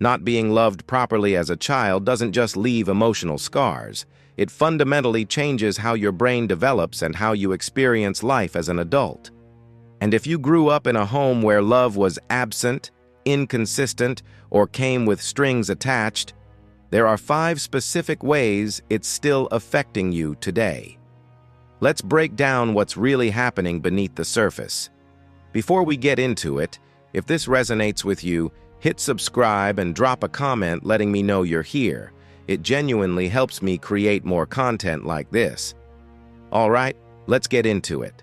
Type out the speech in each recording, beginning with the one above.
Not being loved properly as a child doesn't just leave emotional scars. It fundamentally changes how your brain develops and how you experience life as an adult. And if you grew up in a home where love was absent, inconsistent, or came with strings attached, there are 5 specific ways it's still affecting you today. Let's break down what's really happening beneath the surface. Before we get into it, if this resonates with you, hit subscribe and drop a comment letting me know you're here. It genuinely helps me create more content like this. All right, let's get into it.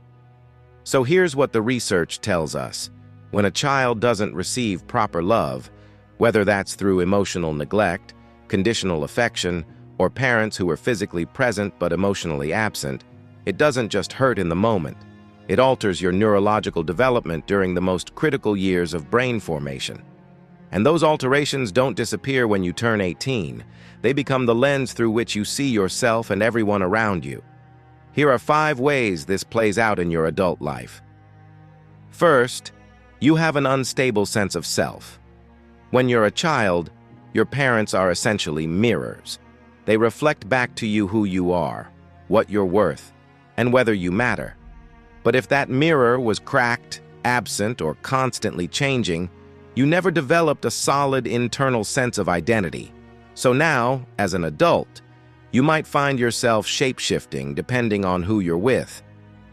So here's what the research tells us. When a child doesn't receive proper love, whether that's through emotional neglect, conditional affection, or parents who are physically present but emotionally absent, it doesn't just hurt in the moment. It alters your neurological development during the most critical years of brain formation. And those alterations don't disappear when you turn 18. They become the lens through which you see yourself and everyone around you. Here are 5 ways this plays out in your adult life. First, you have an unstable sense of self. When you're a child, your parents are essentially mirrors. They reflect back to you who you are, what you're worth, and whether you matter. But if that mirror was cracked, absent, or constantly changing, you never developed a solid internal sense of identity. So now, as an adult, you might find yourself shape-shifting depending on who you're with.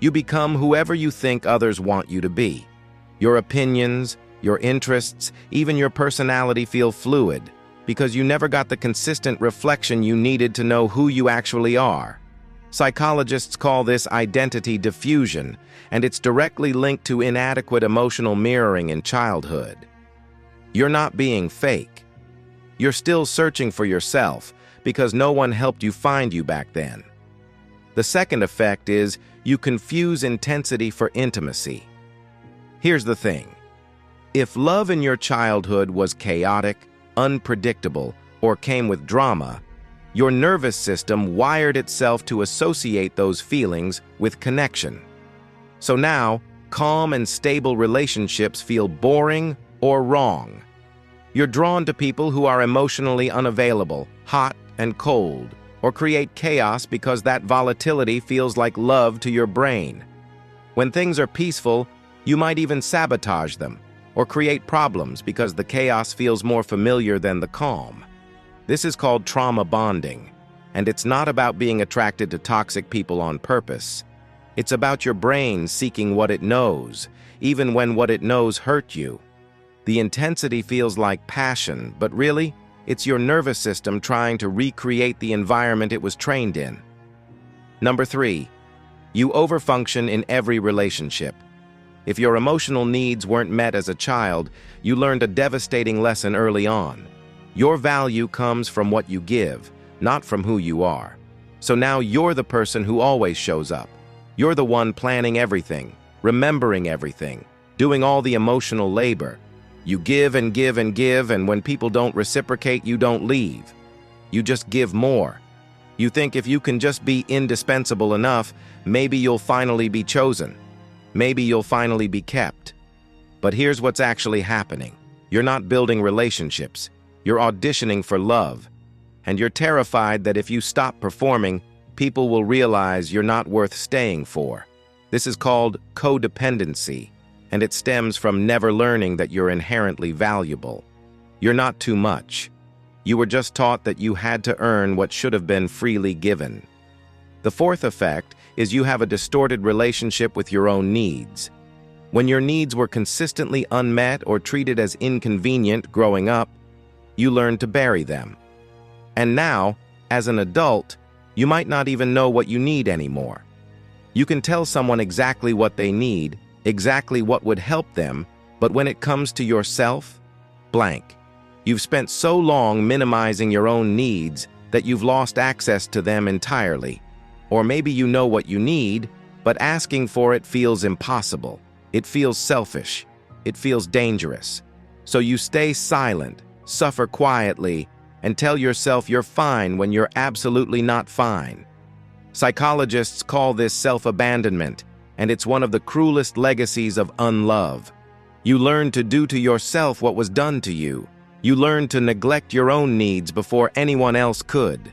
You become whoever you think others want you to be. Your opinions, your interests, even your personality feel fluid because you never got the consistent reflection you needed to know who you actually are. Psychologists call this identity diffusion, and it's directly linked to inadequate emotional mirroring in childhood. You're not being fake. You're still searching for yourself because no one helped you find you back then. The second effect is you confuse intensity for intimacy. Here's the thing. If love in your childhood was chaotic, unpredictable, or came with drama, your nervous system wired itself to associate those feelings with connection. So now, calm and stable relationships feel boring or wrong. You're drawn to people who are emotionally unavailable, hot and cold, or create chaos because that volatility feels like love to your brain. When things are peaceful, you might even sabotage them or create problems because the chaos feels more familiar than the calm. This is called trauma bonding, and it's not about being attracted to toxic people on purpose. It's about your brain seeking what it knows, even when what it knows hurt you. The intensity feels like passion, but really, it's your nervous system trying to recreate the environment it was trained in. Number 3, you overfunction in every relationship. If your emotional needs weren't met as a child, you learned a devastating lesson early on. Your value comes from what you give, not from who you are. So now you're the person who always shows up. You're the one planning everything, remembering everything, doing all the emotional labor. You give and give and give, and when people don't reciprocate, you don't leave. You just give more. You think if you can just be indispensable enough, maybe you'll finally be chosen. Maybe you'll finally be kept. But here's what's actually happening. You're not building relationships. You're auditioning for love. And you're terrified that if you stop performing, people will realize you're not worth staying for. This is called codependency, and it stems from never learning that you're inherently valuable. You're not too much. You were just taught that you had to earn what should have been freely given. The fourth effect is you have a distorted relationship with your own needs. When your needs were consistently unmet or treated as inconvenient growing up, you learned to bury them. And now, as an adult, you might not even know what you need anymore. You can tell someone exactly what they need, exactly what would help them, but when it comes to yourself, blank. You've spent so long minimizing your own needs that you've lost access to them entirely. Or maybe you know what you need, but asking for it feels impossible. It feels selfish. It feels dangerous. So you stay silent, suffer quietly, and tell yourself you're fine when you're absolutely not fine. Psychologists call this self-abandonment, and it's one of the cruelest legacies of unlove. You learn to do to yourself what was done to you. You learn to neglect your own needs before anyone else could.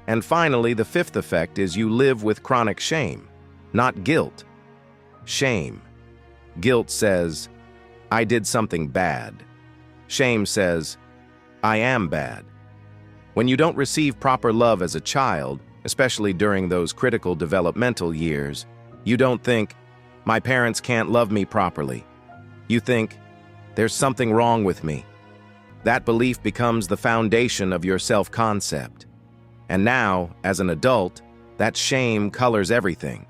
And finally, the fifth effect is you live with chronic shame, not guilt. Shame. Guilt says, I did something bad. Shame says, I am bad. When you don't receive proper love as a child, especially during those critical developmental years, you don't think, my parents can't love me properly. You think, there's something wrong with me. That belief becomes the foundation of your self-concept. And now, as an adult, that shame colors everything.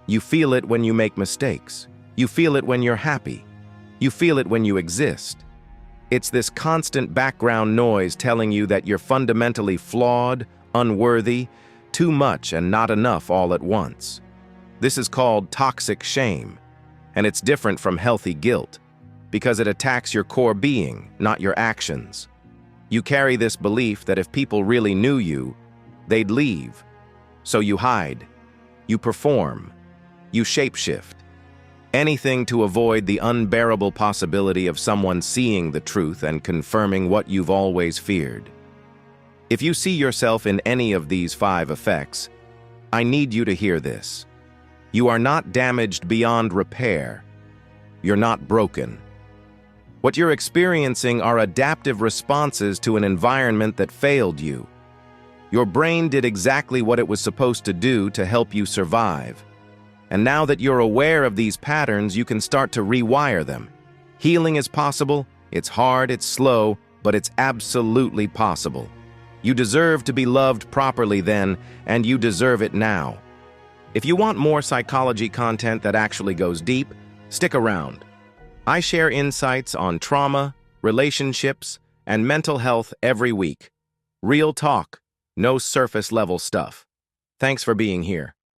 You feel it when you make mistakes. You feel it when you're happy. You feel it when you exist. It's this constant background noise telling you that you're fundamentally flawed, unworthy, too much and not enough all at once. This is called toxic shame, and it's different from healthy guilt because it attacks your core being, not your actions. You carry this belief that if people really knew you, they'd leave. So you hide, you perform, you shapeshift. Anything to avoid the unbearable possibility of someone seeing the truth and confirming what you've always feared. If you see yourself in any of these 5 effects, I need you to hear this. You are not damaged beyond repair. You're not broken. What you're experiencing are adaptive responses to an environment that failed you. Your brain did exactly what it was supposed to do to help you survive. And now that you're aware of these patterns, you can start to rewire them. Healing is possible. It's hard, it's slow, but it's absolutely possible. You deserve to be loved properly then, and you deserve it now. If you want more psychology content that actually goes deep, stick around. I share insights on trauma, relationships, and mental health every week. Real talk, no surface-level stuff. Thanks for being here.